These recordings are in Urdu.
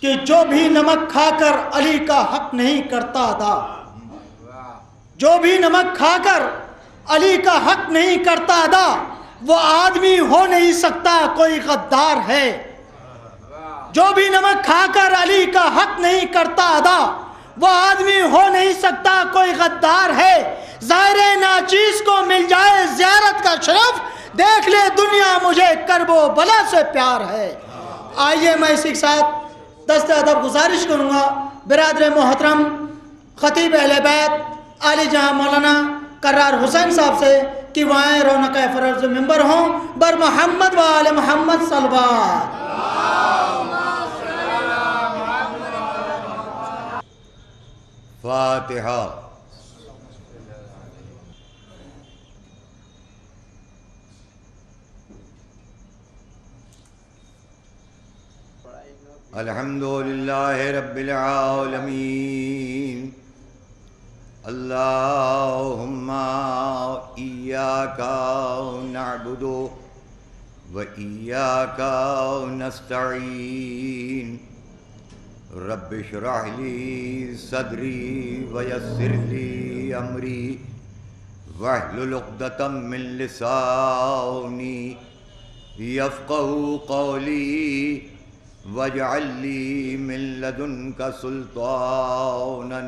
کہ جو بھی نمک کھا کر علی کا حق نہیں کرتا ادا، جو بھی نمک کھا کر علی کا حق نہیں کرتا ادا، وہ آدمی ہو نہیں سکتا، کوئی غدار ہے۔ جو بھی نمک کھا کر علی کا حق نہیں کرتا ادا، وہ آدمی ہو نہیں سکتا، کوئی غدار ہے۔ ظاہر ناچیز کو مل جائے زیارت کا شرف، دیکھ لے دنیا مجھے کرب و بلا سے پیار ہے۔ آئیے میں اسی کے ساتھ دست ادب گزارش کروں گا برادر محترم خطیب اہل بیت عالی جہاں مولانا کرار حسین صاحب سے کہ وہ آئیں رونق فرض ممبر ہوں بر محمد و آل محمد صلوات۔ فاتحہ۔ الحمدللہ رب العالمین، اللہم ایاک نعبد و ایاک نستعین، رب اشرح لی صدری ویسر لی امری واحلل عقدۃ من لسانی یفقہوا قولی واجعل لی من لدنک سلطانا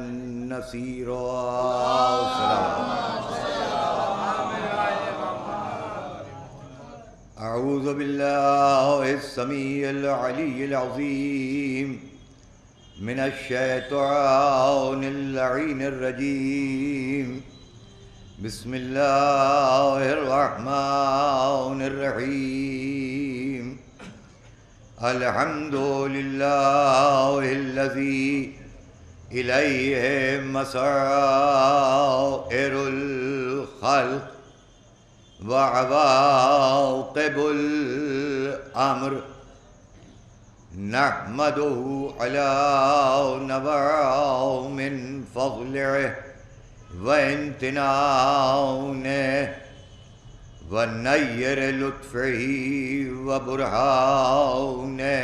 نصیرا۔ اعوذ باللہ السمیع العلی العظیم من الشیطان اللعین الرجیم، بسم اللہ الرحمن الرحیم۔ الحمد للہ الذی الیہ مسائر الخلق وعواقب الامر، نحمدہ علی نوام فضلہ وامتنانہ ونیر لطفہ وبرہانہ،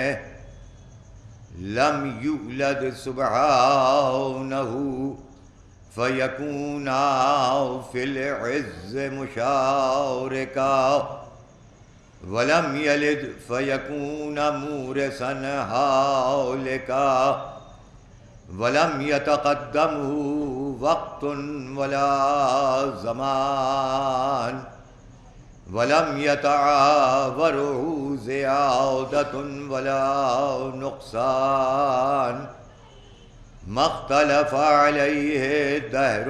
لم یولد سبحانہ فیکونا فی العز مشارکا، ولم یلد فیکون مورثا ہالکا، ولم یتقدمہ وقت ولا زمان، ولم یتعاورہ زیادۃ ولا نقصان، ما اختلف علیہ دہر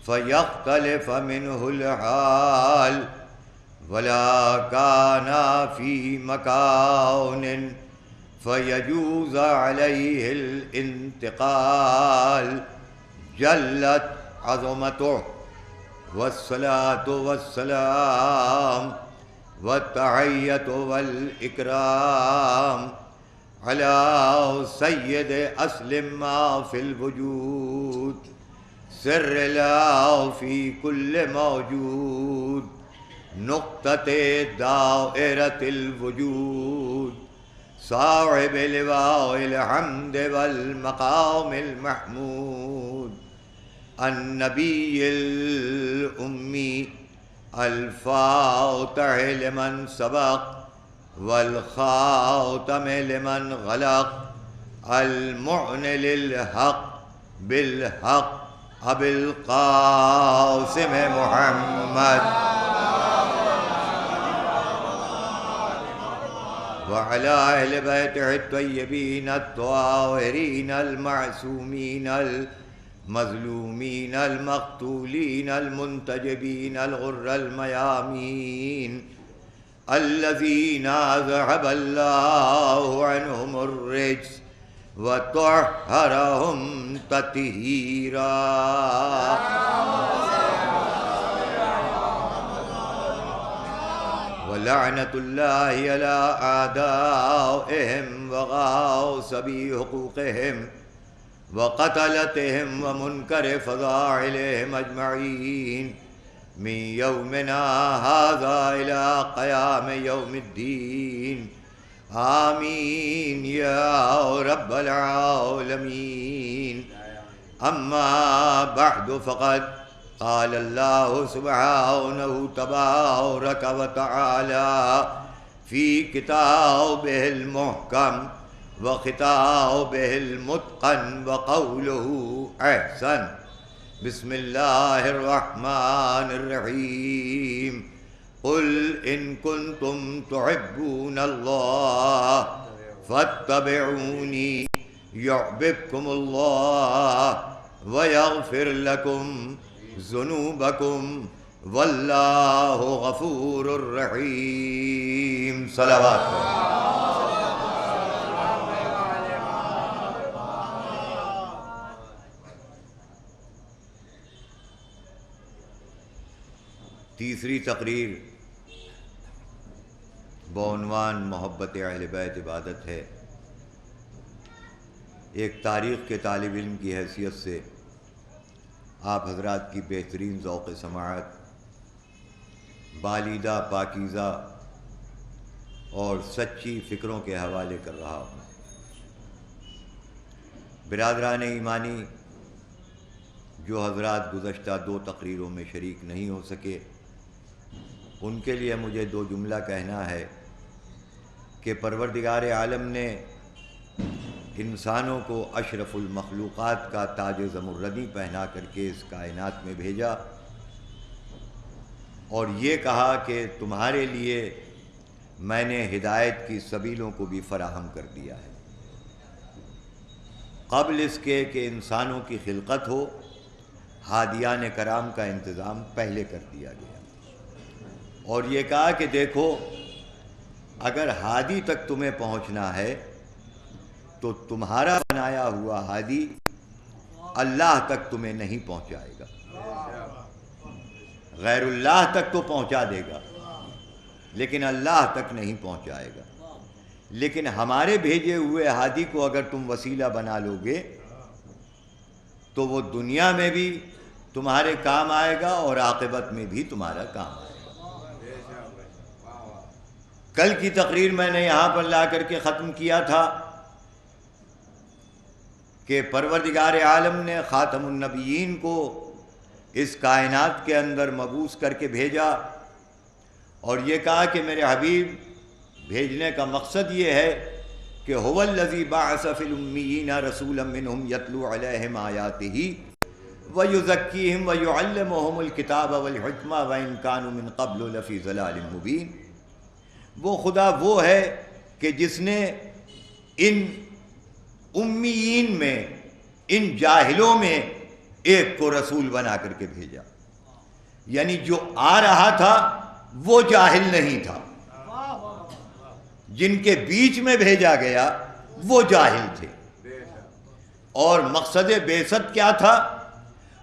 فیختلف منہ الحال، ولا کان فی مکان فیجوز علیہ الانتقال، جلت عظمتہ والصلاة والسلام والتحیۃ والاکرام علی سید اصل ما فی الوجود، سر لا فی کل موجود، نقطۃ دائرۃ الوجود، صاحب لواء الحمد والمقام المحمود، النبی الامی الفاتح لمن سبق والخاتم لمن غلق، المعن للحق بالحق، ابی القاسم محمد وعلى اہل بیتہ الطیبین الطاہرین المعصومین المظلومین المقتولین المنتجبین الغر المیامین، الذین اذهب اللہ عنہم الرجس وطہرہم تطہیرا۔ ولعنت اللہ علی اعدائہم وغاصبی حقوقہم وقتلتہم ومنکر فضائلہم اجمعین، من یومنا ھذا الی قیام یوم الدین، آمین یا رب العالمين. أما بعد فقد قال الله سبحانه تبارك وتعالى في كتابه المحكم وخطابه المتقن وقوله أحسن. بسم الله الرحمن الرحيم. قل إن كنتم تحبون الله فاتبعوني يحببكم الله ويغفر لكم ذنوبكم والله غفور رحيم. صلوات. تیسری تقریر بعنوان محبت اہل بیت عبادت ہے. ایک تاریخ کے طالب علم کی حیثیت سے آپ حضرات کی بہترین ذوق سماعت، بالیدہ، پاکیزہ اور سچی فکروں کے حوالے کر رہا ہوں. برادران ایمانی جو حضرات گزشتہ 2 تقریروں میں شریک نہیں ہو سکے، ان کے لیے مجھے 2 جملہ کہنا ہے کہ پروردگار عالم نے انسانوں کو اشرف المخلوقات کا تاج زمردی پہنا کر کے اس کائنات میں بھیجا اور یہ کہا کہ تمہارے لیے میں نے ہدایت کی سبیلوں کو بھی فراہم کر دیا ہے. قبل اس کے کہ انسانوں کی خلقت ہو، ہادیان کرام کا انتظام پہلے کر دیا گیا اور یہ کہا کہ دیکھو اگر ہادی تک تمہیں پہنچنا ہے تو تمہارا بنایا ہوا ہادی اللہ تک تمہیں نہیں پہنچائے گا، غیر اللہ تک تو پہنچا دے گا لیکن اللہ تک نہیں پہنچائے گا. لیکن ہمارے بھیجے ہوئے ہادی کو اگر تم وسیلہ بنا لو گے تو وہ دنیا میں بھی تمہارے کام آئے گا اور عاقبت میں بھی تمہارا کام آئے گا. کل کی تقریر میں نے یہاں پر لا کر کے ختم کیا تھا کہ پروردگار عالم نے خاتم النبیین کو اس کائنات کے اندر مبعوث کر کے بھیجا اور یہ کہا کہ میرے حبیب بھیجنے کا مقصد یہ ہے کہ هو الذی بعث فی الامیین رسولا منہم یتلو علیہم آیاتہ ویزکیہم ویعلمہم الکتاب والحکمہ وان کانوا من قبل لفی ضلال مبین. وہ خدا وہ ہے کہ جس نے ان امیین میں، ان جاہلوں میں ایک کو رسول بنا کر کے بھیجا. یعنی جو آ رہا تھا وہ جاہل نہیں تھا، جن کے بیچ میں بھیجا گیا وہ جاہل تھے. اور مقصد بعثت کیا تھا؟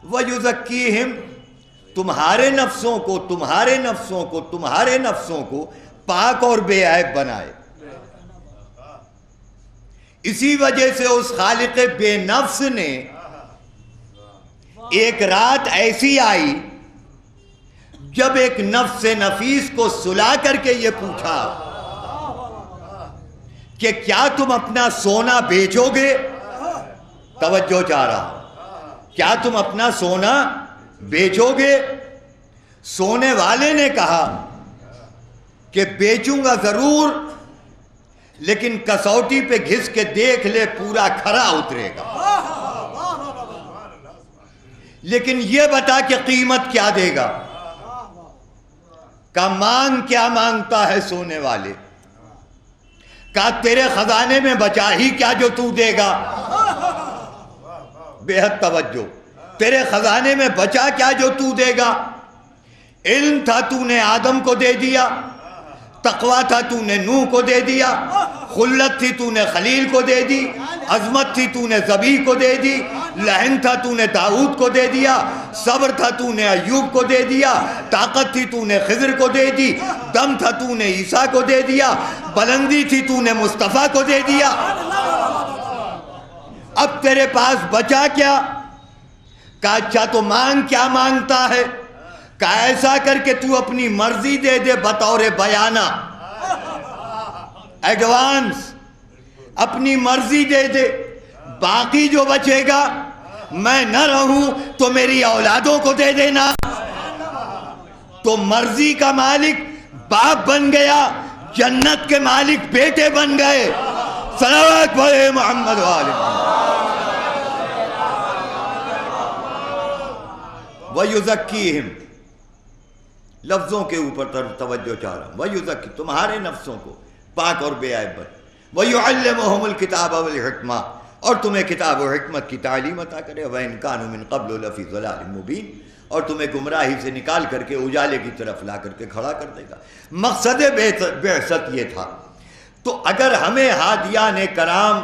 وَيُزَكِّيهِمْ، تمہارے نفسوں کو پاک اور بے عیب بنائے. اسی وجہ سے اس خالق بے نفس نے ایک رات ایسی آئی جب ایک نفس نفیس کو سلا کر کے یہ پوچھا کہ کیا تم اپنا سونا بیچو گے؟ توجہ چاہ رہا، کیا تم اپنا سونا بیچو گے؟ سونے والے نے کہا کہ بیچوں گا ضرور، لیکن کسوٹی پہ گھس کے دیکھ لے پورا کھرا اترے گا. لیکن یہ بتا کہ قیمت کیا دے گا؟ کا مانگ کیا مانگتا ہے سونے والے؟ کا تیرے خزانے میں بچا ہی کیا جو تو دے گا؟ بے حد توجہ. تیرے خزانے میں بچا کیا جو تو دے گا؟ علم تھا تو نے آدم کو دے دیا، تقویٰ تھا تو نے نوح کو دے دیا، خلت تھی تو نے خلیل کو دے دی، عظمت تھی تو نے ذبیح کو دے دی، لہن تھا تو نے داؤد کو دے دیا، صبر تھا تو نے ایوب کو دے دیا، طاقت تھی تو نے خضر کو دے دی، دم تھا تو نے عیسیٰ کو دے دیا، بلندی تھی تو نے مصطفیٰ کو دے دیا. اب تیرے پاس بچا کیا؟ کہا اچھا تو مانگ کیا مانگتا ہے؟ کہا ایسا کر کے تو اپنی مرضی دے دے بطور بیانہ، ایڈوانس، اپنی مرضی دے دے، باقی جو بچے گا میں نہ رہوں تو میری اولادوں کو دے دینا۔ تو مرضی کا مالک باپ بن گیا، جنت کے مالک بیٹے بن گئے۔ صلوات پڑھے محمد وآل وَيُزَكِّيهِمْ، لفظوں کے اوپر توجہ چاہ رہا ہوں۔ وَيُزَكِّ، تمہارے نفسوں کو پاک اور بے عیب بن۔ وَيُعَلِّمُهُمُ الْكِتَابَ وَالْحِكْمَةَ، اور تمہیں کتاب و حکمت کی تعلیم عطا کرے۔ وَإِنْ كَانُوا مِنْ قَبْلُ لَفِي ضَلَالٍ مُبِينٍ، اور تمہیں گمراہی سے نکال کر کے اجالے کی طرف لا کر کے کھڑا کر دے گا۔ مقصد بعثت یہ تھا۔ تو اگر ہمیں ہادیان کرام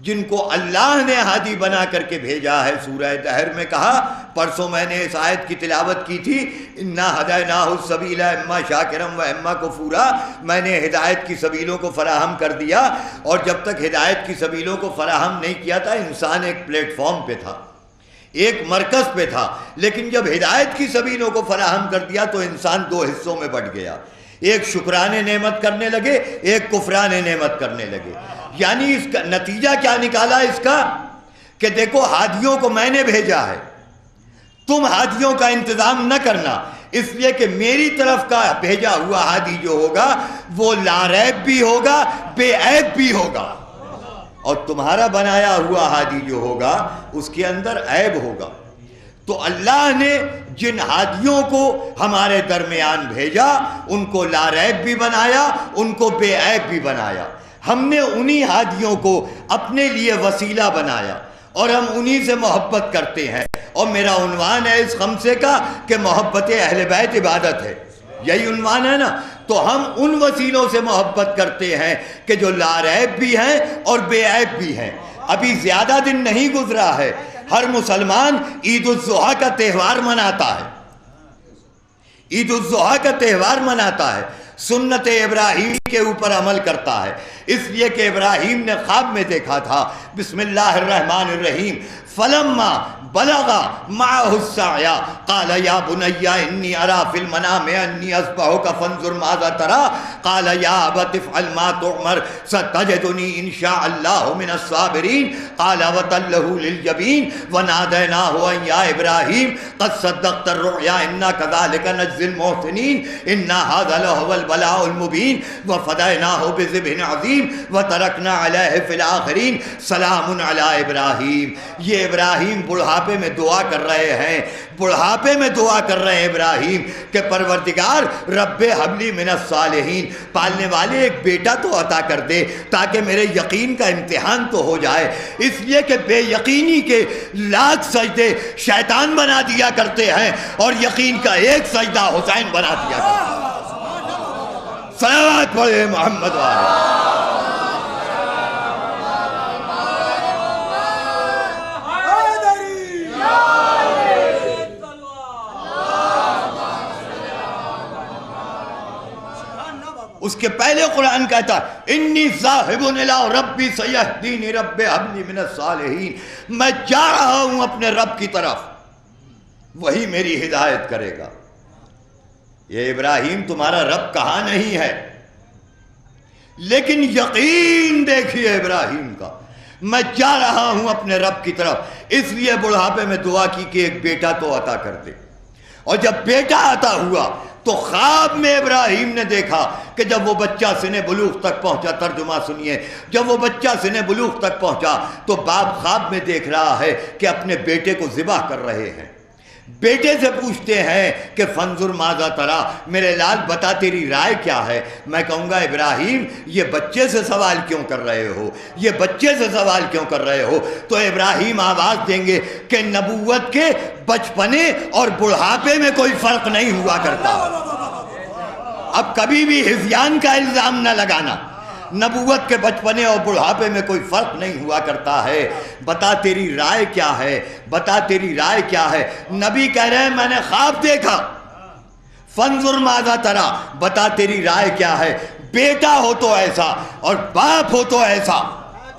جن کو اللہ نے ہادی بنا کر کے بھیجا ہے، سورہ دہر میں کہا، پرسوں میں نے اس آیت کی تلاوت کی تھی، اِنَّا هَدَيْنَاهُ السَّبِيلَ إِمَّا شَاكِرًا وَإِمَّا كَفُورًا، میں نے ہدایت کی سبیلوں کو فراہم کر دیا، اور جب تک ہدایت کی سبیلوں کو فراہم نہیں کیا تھا انسان ایک پلیٹ فارم پہ تھا، ایک مرکز پہ تھا، لیکن جب ہدایت کی سبیلوں کو فراہم کر دیا تو انسان دو حصوں میں بٹ گیا، ایک شکران نعمت کرنے لگے، ایک کفران نعمت کرنے لگے۔ یعنی اس کا نتیجہ کیا نکالا اس کا کہ دیکھو ہادیوں کو میں نے بھیجا ہے، تم ہادیوں کا انتظام نہ کرنا، اس لیے کہ میری طرف کا بھیجا ہوا ہادی جو ہوگا وہ لا ریب بھی ہوگا، بے عیب بھی ہوگا، اور تمہارا بنایا ہوا ہادی جو ہوگا اس کے اندر عیب ہوگا۔ تو اللہ نے جن ہادیوں کو ہمارے درمیان بھیجا ان کو لا ریب بھی بنایا، ان کو بے عیب بھی بنایا۔ ہم نے انہی ہادیوں کو اپنے لیے وسیلہ بنایا اور ہم انہی سے محبت کرتے ہیں، اور میرا عنوان ہے اس خمسے کا کہ محبت اہل بیت عبادت ہے، یہی عنوان ہے نا۔ تو ہم ان وسیلوں سے محبت کرتے ہیں کہ جو لا ریب بھی ہیں اور بے عیب بھی ہیں۔ ابھی زیادہ دن نہیں گزرا ہے، ہر مسلمان عید الاضحیٰ کا تہوار مناتا ہے، عید الاضحیٰ کا تہوار مناتا ہے، سنت ابراہیم کے اوپر عمل کرتا ہے، اس لیے کہ ابراہیم نے خواب میں دیکھا تھا، بسم اللہ الرحمن الرحیم، فلما بلغ معه السعي قال يا بني إني أرى في المنام أني أذبحك فانظر ماذا ترى قال يا أبت افعل ما تؤمر ستجدني إن شاء الله من الصابرين قال وتله للجبين وناديناه أن يا إبراهيم قد صدقت الرؤيا إنا كذلك نجزي المحسنين إن هذا لهو البلاء المبين وفديناه بذبح عظيم وتركنا عليه في الآخرين سلام على إبراهيم۔ یہ ابراہیم بڑھاپے میں دعا کر رہے ہیں، بڑھاپے میں دعا کر رہے ہیں ابراہیم کہ پروردگار رب حبلی من الصالحین، پالنے والے ایک بیٹا تو عطا کر دے تاکہ میرے یقین کا امتحان تو ہو جائے، اس لیے کہ بے یقینی کے لاکھ سجدے شیطان بنا دیا کرتے ہیں اور یقین کا ایک سجدہ حسین بنا دیا کرتے ہیں۔ صلوات پڑھے محمد والے۔ اس کے پہلے قرآن کہتا ہے انی ذاہب الی ربی سیہدینی رب حب لی من الصالحین، میں جا رہا ہوں اپنے رب کی طرف، وہی میری ہدایت کرے گا۔ یہ ابراہیم تمہارا رب کہاں نہیں ہے، لیکن یقین دیکھیے ابراہیم کا، میں جا رہا ہوں اپنے رب کی طرف، اس لیے بڑھاپے میں دعا کی کہ ایک بیٹا تو عطا کر دے، اور جب بیٹا عطا ہوا تو خواب میں ابراہیم نے دیکھا کہ جب وہ بچہ سن بلوغ تک پہنچا، ترجمہ سنیے، جب وہ بچہ سن بلوغ تک پہنچا تو باپ خواب میں دیکھ رہا ہے کہ اپنے بیٹے کو ذبح کر رہے ہیں، بیٹے سے پوچھتے ہیں کہ فنظر ماذا ترا، میرے لال بتا تیری رائے کیا ہے؟ میں کہوں گا ابراہیم یہ بچے سے سوال کیوں کر رہے ہو، یہ بچے سے سوال کیوں کر رہے ہو؟ تو ابراہیم آواز دیں گے کہ نبوت کے بچپنے اور بڑھاپے میں کوئی فرق نہیں ہوا کرتا، اب کبھی بھی ہذیان کا الزام نہ لگانا، نبوت کے بچپنے اور بڑھاپے میں کوئی فرق نہیں ہوا کرتا ہے، بتا تیری رائے کیا ہے، بتا تیری رائے کیا ہے؟ نبی کہہ رہے ہیں میں نے خواب دیکھا، فانظر ماذا ترا، بتا تیری رائے کیا ہے؟ بیٹا ہو تو ایسا اور باپ ہو تو ایسا،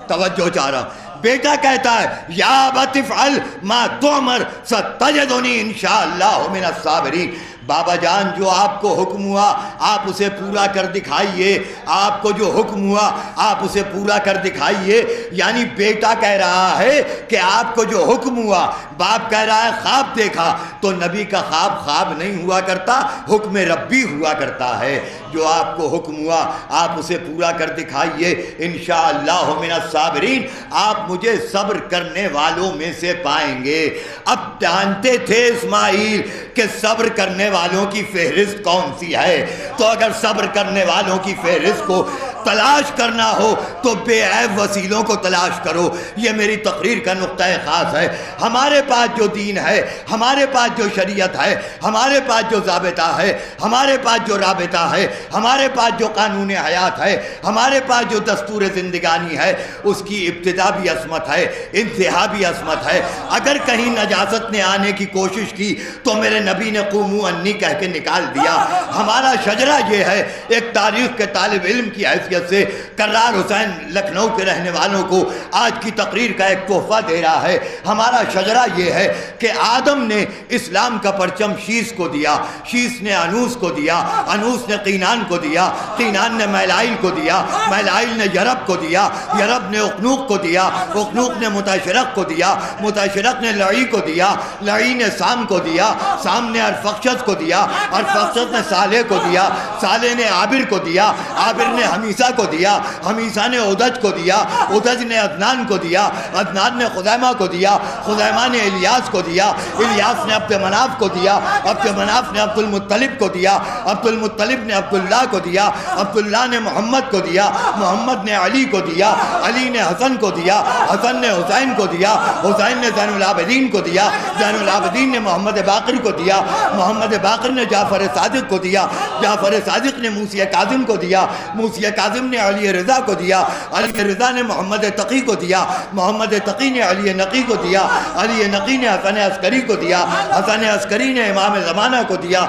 توجہ چاہ رہا ہوں، بیٹا کہتا ہے یا ابت افعل ما تؤمر ستجدنی انشاءاللہ من الصابرین، بابا جان جو آپ کو حکم ہوا آپ اسے پورا کر دکھائیے، آپ کو جو حکم ہوا آپ اسے پورا کر دکھائیے۔ یعنی بیٹا کہہ رہا ہے کہ آپ کو جو حکم ہوا، باپ کہہ رہا ہے خواب دیکھا، تو نبی کا خواب خواب نہیں ہوا کرتا، حکم ربی ہوا کرتا ہے۔ جو آپ کو حکم ہوا آپ اسے پورا کر دکھائیے، انشاءاللہ من الصابرین، آپ مجھے صبر کرنے والوں میں سے پائیں گے۔ اب جانتے تھے اسماعیل کہ صبر کرنے والوں کی فہرست کون سی ہے، تو اگر صبر کرنے والوں کی فہرست کو تلاش کرنا ہو تو بے عیب وسیلوں کو تلاش کرو۔ یہ میری تقریر کا نقطہ خاص ہے۔ ہمارے پاس جو دین ہے، ہمارے پاس جو شریعت ہے، ہمارے پاس جو ضابطہ ہے، ہمارے پاس جو رابطہ ہے، ہمارے پاس جو قانون حیات ہے، ہمارے پاس جو دستور زندگانی ہے، اس کی ابتدا بھی عصمت ہے، انتہا بھی عصمت ہے۔ اگر کہیں نجاست نے آنے کی کوشش کی تو میرے نبی نے قوموا انی کہہ کے نکال دیا۔ ہمارا شجرہ یہ ہے، ایک تاریخ کے طالب علم کی حیثیت سے کرار حسین لکھنؤ کے رہنے والوں کو آج کی تقریر کا ایک تحفہ دے رہا ہے۔ ہمارا شجرہ یہ ہے کہ آدم نے اسلام کا پرچم شیس کو دیا، شیس نے انوس کو دیا، انوس نے قینان کو دیا، قینان نے میلائل کو دیا، میلائل نے یرب کو دیا، یرب نے اخنوق کو دیا، اخنوق نے متشرق کو دیا، متشرق نے لعی کو دیا، لعی نے سام کو دیا، سام نے ارفخشد کو دیا، ارفخشد نے صالح کو دیا، صالح نے عابر کو دیا، عابر نے حمیسہ کو دیا، حمیسہ نے عدج کو دیا، عدج نے عدنان کو دیا، عدنان نے خزیمہ کو دیا، خزیمہ نے الیاس کو دیا، الیاس نے عبد مناف کو دیا، عبد مناف نے عبد المطلب کو دیا، عبد المطلب نے عبداللہ کو دیا، عبداللہ نے محمد کو دیا، محمد نے علی کو دیا، علی نے حسن کو دیا، حسن نے حسین کو دیا، حسین نے زین العابدین کو دیا، زین العابدین نے محمد باقر کو دیا، محمد باقر نے جعفر صادق کو دیا، جعفر صادق نے موسی کاظم کو دیا، موسی کاظم نے علی رضا کو دیا، علی رضا نے محمد تقی کو دیا، محمد تقی نے علی نقی کو دیا، علی نقی نے حسن عسکری کو دیا، حسن عسکری نے امام زمانہ کو دیا۔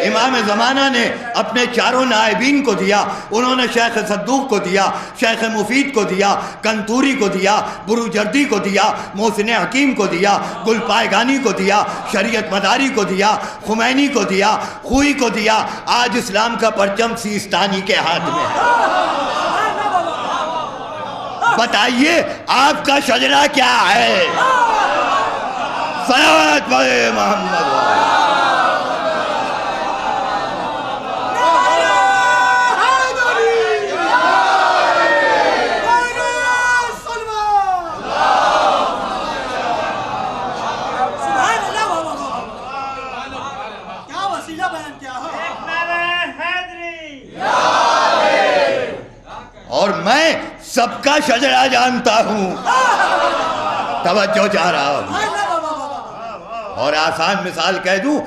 امام زمانہ نے اپنے چاروں نائبین کو دیا، انہوں نے شیخ صدوق کو دیا، شیخ مفید کو دیا، کنتوری کو دیا، بروجردی کو دیا، محسن حکیم کو دیا، گل پائگانی کو دیا، شریعت مداری کو دیا، خمینی کو دیا، خوئی کو دیا۔ آج اسلام کا پرچم سیستانی کے ہاتھ میں ہے۔ بتائیے آپ کا شجرہ کیا ہے؟ صلوات پڑھے محمد۔ اور میں سب کا شجرہ جانتا ہوں، توجہ چاہ رہا ہوں۔ اور آسان مثال کہہ دوں،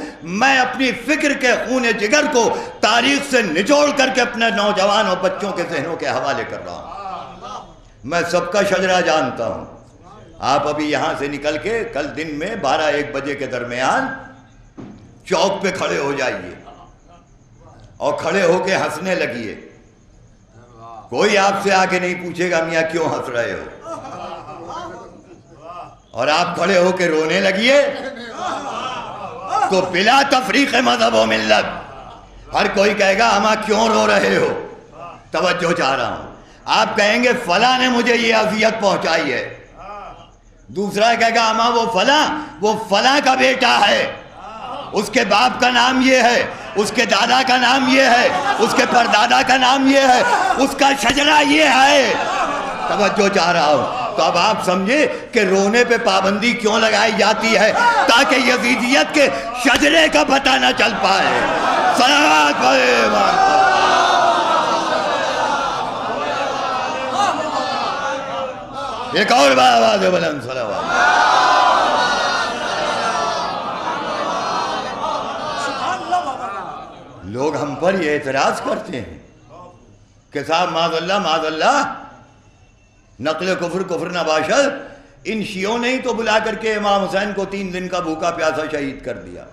میں اپنی فکر کے خون جگر کو تاریخ سے نچوڑ کر کے اپنے نوجوان اور بچوں کے ذہنوں کے حوالے کر رہا ہوں۔ میں سب کا شجرہ جانتا ہوں۔ آپ ابھی یہاں سے نکل کے کل دن میں 12-1 بجے کے درمیان چوک پہ کھڑے ہو جائیے اور کھڑے ہو کے ہنسنے لگیے۔ کوئی آپ سے آ کے نہیں پوچھے گا میاں کیوں ہنس رہے ہو، اور آپ کھڑے ہو کے رونے لگیے تو بلا تفریق مذہب و ملت ہر کوئی کہے گا اماں کیوں رو رہے ہو، توجہ چاہ رہا ہوں۔ آپ کہیں گے فلاں نے مجھے یہ اذیت پہنچائی ہے، دوسرا کہے گا اماں وہ فلاں کا بیٹا ہے، اس کے باپ کا نام یہ ہے، اس کے دادا کا نام یہ ہے، اس کے پردادا کا نام یہ ہے، اس کا شجرہ یہ ہے۔ توجہ چاہ رہا ہوں۔ تو اب آپ سمجھے کہ رونے پہ پابندی کیوں لگائی جاتی ہے، تاکہ یزیدیت کے شجرے کا پتہ نہ چل پائے۔ صلوات پڑھے محمد۔ ایک اور بار آواز بلند صلوات۔ لوگ ہم پر یہ اعتراض کرتے ہیں کہ صاحب معاذ اللہ نقل کفر نباشد، ان شیعوں نے ہی تو بلا کر کے امام حسین کو 3 دن کا بھوکا پیاسا شہید کر دیا،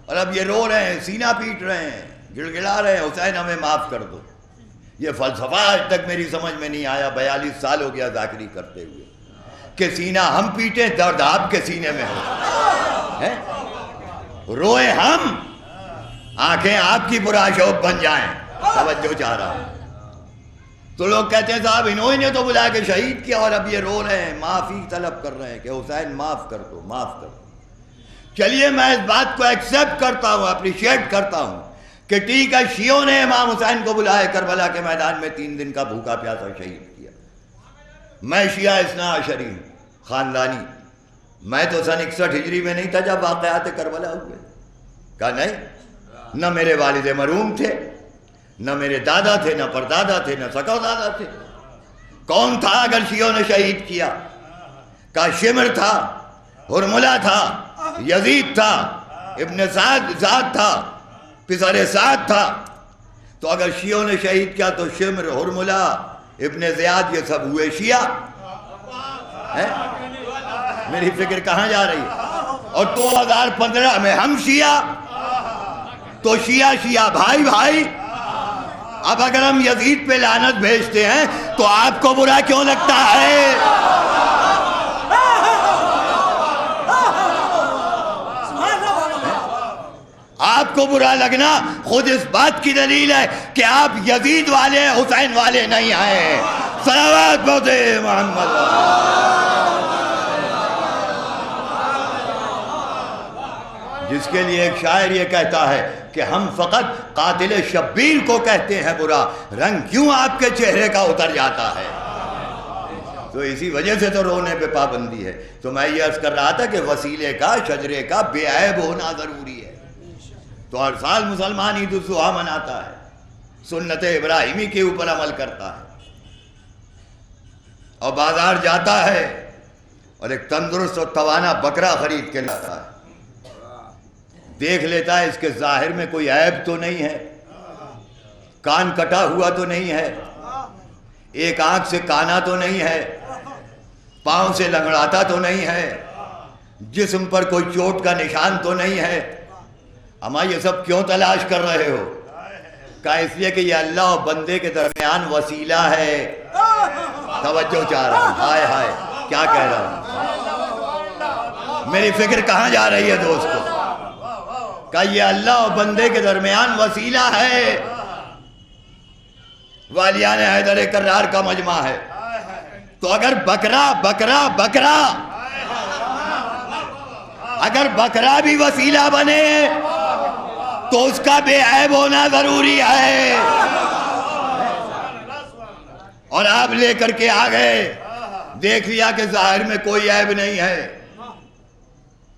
اور اب یہ رو رہے ہیں، سینہ پیٹ رہے ہیں، گڑگڑا رہے ہیں حسین ہمیں معاف کر دو۔ یہ فلسفہ آج تک میری سمجھ میں نہیں آیا، 42 سال ہو گیا ذاکری کرتے ہوئے۔ کہ سینہ ہم پیٹیں، درد آپ کے سینے میں ہو، روئے ہم، آنکھیں آپ کی پرآشوب بن جائیں۔ توجہ چاہ رہا ہوں۔ تو لوگ کہتے ہیں صاحب انہوں نے تو بلا کے شہید کیا اور اب یہ رو رہے ہیں، معافی طلب کر رہے ہیں کہ حسین معاف کر دو، معاف کر دو۔ چلیے میں اس بات کو ایکسیپٹ کرتا ہوں، اپریشیٹ کرتا ہوں کہ ٹھیک ہے شیعوں نے امام حسین کو بلائے کربلا کے میدان میں 3 دن کا بھوکا پیاسا شہید کیا۔ میں شیعہ اثنا عشری ہوں، خاندانی، میں تو سن 61 ہجری میں نہیں تھا جب واقعات کربلا ہوئے۔ کہا نہیں، نہ میرے والد مرحوم تھے، نہ میرے دادا تھے، نہ پردادا تھے، نہ سکو دادا تھے۔ کون تھا اگر شیعوں نے شہید کیا؟ کہا شمر تھا، ہرملہ تھا، یزید تھا، ابن زاد تھا، پسر سعد تھا۔ تو اگر شیعوں نے شہید کیا تو شمر، ہرملہ، ابن زیاد، یہ سب ہوئے شیعہ۔ میری فکر کہاں جا رہی ہے؟ اور 2015 میں ہم شیعہ، تو شیعہ بھائی بھائی۔ اب اگر ہم یزید پہ لعنت بھیجتے ہیں تو آپ کو برا کیوں لگتا ہے؟ آپ کو برا لگنا خود اس بات کی دلیل ہے کہ آپ یزید والے حسین والے نہیں ہیں۔ صلوات بہتے محمد۔ جس کے لیے ایک شاعر یہ کہتا ہے کہ ہم فقط قاتل شبیر کو کہتے ہیں برا، رنگ کیوں آپ کے چہرے کا اتر جاتا ہے؟ تو اسی وجہ سے تو رونے پہ پابندی ہے۔ تو میں یہ عرض کر رہا تھا کہ وسیلے کا، شجرے کا بے عیب ہونا ضروری ہے۔ تو ہر سال مسلمان عید الاضحیٰ مناتا ہے، سنت ابراہیمی کے اوپر عمل کرتا ہے، اور بازار جاتا ہے اور ایک تندرست اور توانا بکرا خرید کے لاتا ہے، دیکھ لیتا ہے اس کے ظاہر میں کوئی عیب تو نہیں ہے، کان کٹا ہوا تو نہیں ہے، ایک آنکھ سے کانا تو نہیں ہے، پاؤں سے لنگڑاتا تو نہیں ہے، جسم پر کوئی چوٹ کا نشان تو نہیں ہے۔ اما یہ سب کیوں تلاش کر رہے ہو؟ کہا اس لیے کہ یہ اللہ اور بندے کے درمیان وسیلہ ہے۔ توجہ چاہ رہا ہوں، ہائے ہائے کیا کہہ رہا ہوں، میری فکر کہاں جا رہی ہے دوستو؟ کہ یہ اللہ اور بندے کے درمیان وسیلہ ہے۔ والیان حیدر کرار کا مجمع ہے، تو اگر بکرا اگر بکرا بھی وسیلہ بنے تو اس کا بے عیب ہونا ضروری ہے۔ اور آپ لے کر کے آ گئے، دیکھ لیا کہ ظاہر میں کوئی عیب نہیں ہے،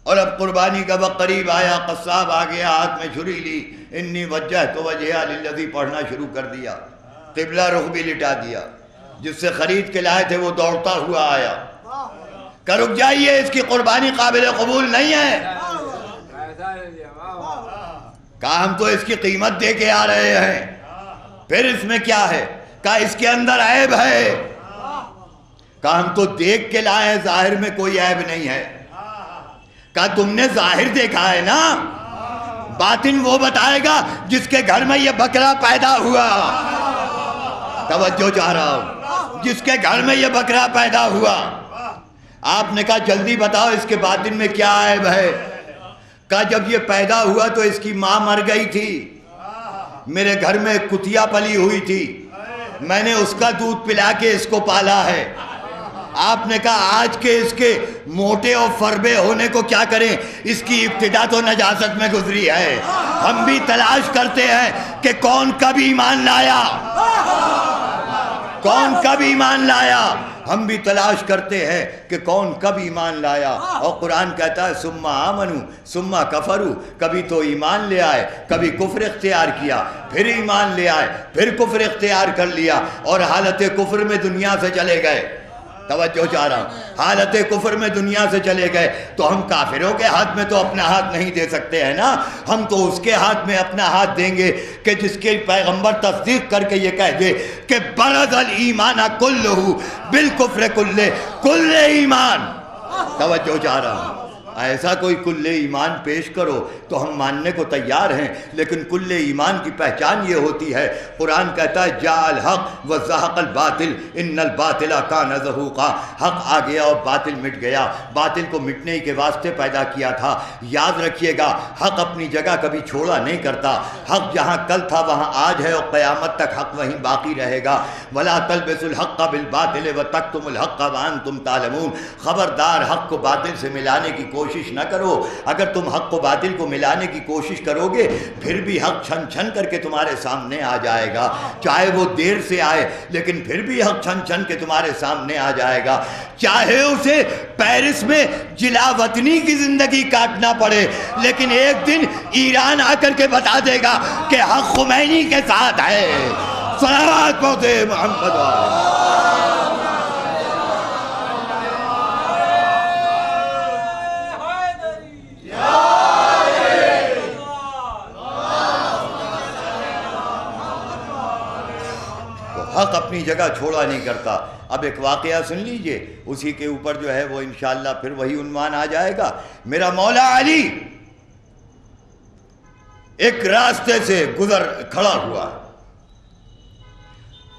اور اب قربانی کا وقت قریب آیا، قصاب آ گیا، ہاتھ میں چھری لی، انی وجہت وجہی للذی پڑھنا شروع کر دیا، قبلہ رخ بھی لٹا دیا۔ جس سے خرید کے لائے تھے وہ دوڑتا ہوا آیا، کہ رک جائیے، اس کی قربانی قابل قبول نہیں ہے۔ کہا ہم تو اس کی قیمت دے کے آ رہے ہیں، پھر اس میں کیا ہے؟ کہا اس کے اندر عیب ہے۔ کہا ہم تو دیکھ کے لائے ہیں، ظاہر میں کوئی عیب نہیں ہے۔ کہا تم نے ظاہر دیکھا ہے نا، باطن وہ بتائے گا جس کے گھر میں یہ بکرا پیدا ہوا۔ توجہ چاہ رہا ہوں، جس کے گھر میں یہ بکرا پیدا ہوا۔ آپ نے کہا جلدی بتاؤ اس کے باطن میں کیا عیب ہے؟ کہا جب یہ پیدا ہوا تو اس کی ماں مر گئی تھی، میرے گھر میں کتیا پلی ہوئی تھی، میں نے اس کا دودھ پلا کے اس کو پالا ہے۔ آپ نے کہا آج کے اس کے موٹے اور فربے ہونے کو کیا کریں، اس کی ابتدا تو نجاست میں گزری ہے۔ ہم بھی تلاش کرتے ہیں کہ کون کب ایمان لایا، کون کب ایمان لایا، ہم بھی تلاش کرتے ہیں کہ کون کب ایمان لایا۔ اور قرآن کہتا ہے ثم آمنوا ثم کفروا، کبھی تو ایمان لے آئے، کبھی کفر اختیار کیا، پھر ایمان لے آئے، پھر کفر اختیار کر لیا، اور حالت کفر میں دنیا سے چلے گئے۔ توجہ چاہ رہا ہوں، حالت کفر میں دنیا سے چلے گئے، تو ہم کافروں کے ہاتھ میں تو اپنا ہاتھ نہیں دے سکتے ہیں نا، ہم تو اس کے ہاتھ میں اپنا ہاتھ دیں گے کہ جس کے پیغمبر تصدیق کر کے یہ کہہ دے کہ برز الایمان کلہ بالکفر کلہ، کل ایمان۔ توجہ چاہ رہا ہوں، ایسا کوئی کل ایمان پیش کرو تو ہم ماننے کو تیار ہیں، لیکن کل ایمان کی پہچان یہ ہوتی ہے، قرآن کہتا ہے جاء الحق وزہق الباطل ان الباطل کان زہوقا، حق آ گیا اور باطل مٹ گیا، باطل کو مٹنے کے واسطے پیدا کیا تھا۔ یاد رکھیے گا حق اپنی جگہ کبھی چھوڑا نہیں کرتا، حق جہاں کل تھا وہاں آج ہے اور قیامت تک حق وہیں باقی رہے گا۔ ولا تلبسوا الحق بالباطل وتکتموا الحق وانتم تعلمون، خبردار حق کو باطل سے ملانے کی کوشش نہ کرو۔ اگر تم حق کو باطل کو ملانے کی کوشش کرو گے پھر بھی حق چھن چھن کر کے تمہارے سامنے آ جائے گا، چاہے وہ دیر سے آئے لیکن پھر بھی حق چھن چھن کے تمہارے سامنے آ جائے گا، چاہے اسے پیرس میں جلا وطنی کی زندگی کاٹنا پڑے، لیکن ایک دن ایران آ کر کے بتا دے گا کہ حق خمینی کے ساتھ ہے۔ صلوات پڑھتے محمد حق اپنی جگہ چھوڑا نہیں کرتا۔ اب ایک واقعہ سن لیجئے، اسی کے اوپر جو ہے وہ انشاءاللہ پھر وہی عنوان آ جائے گا۔ میرا مولا علی ایک راستے سے کھڑا ہوا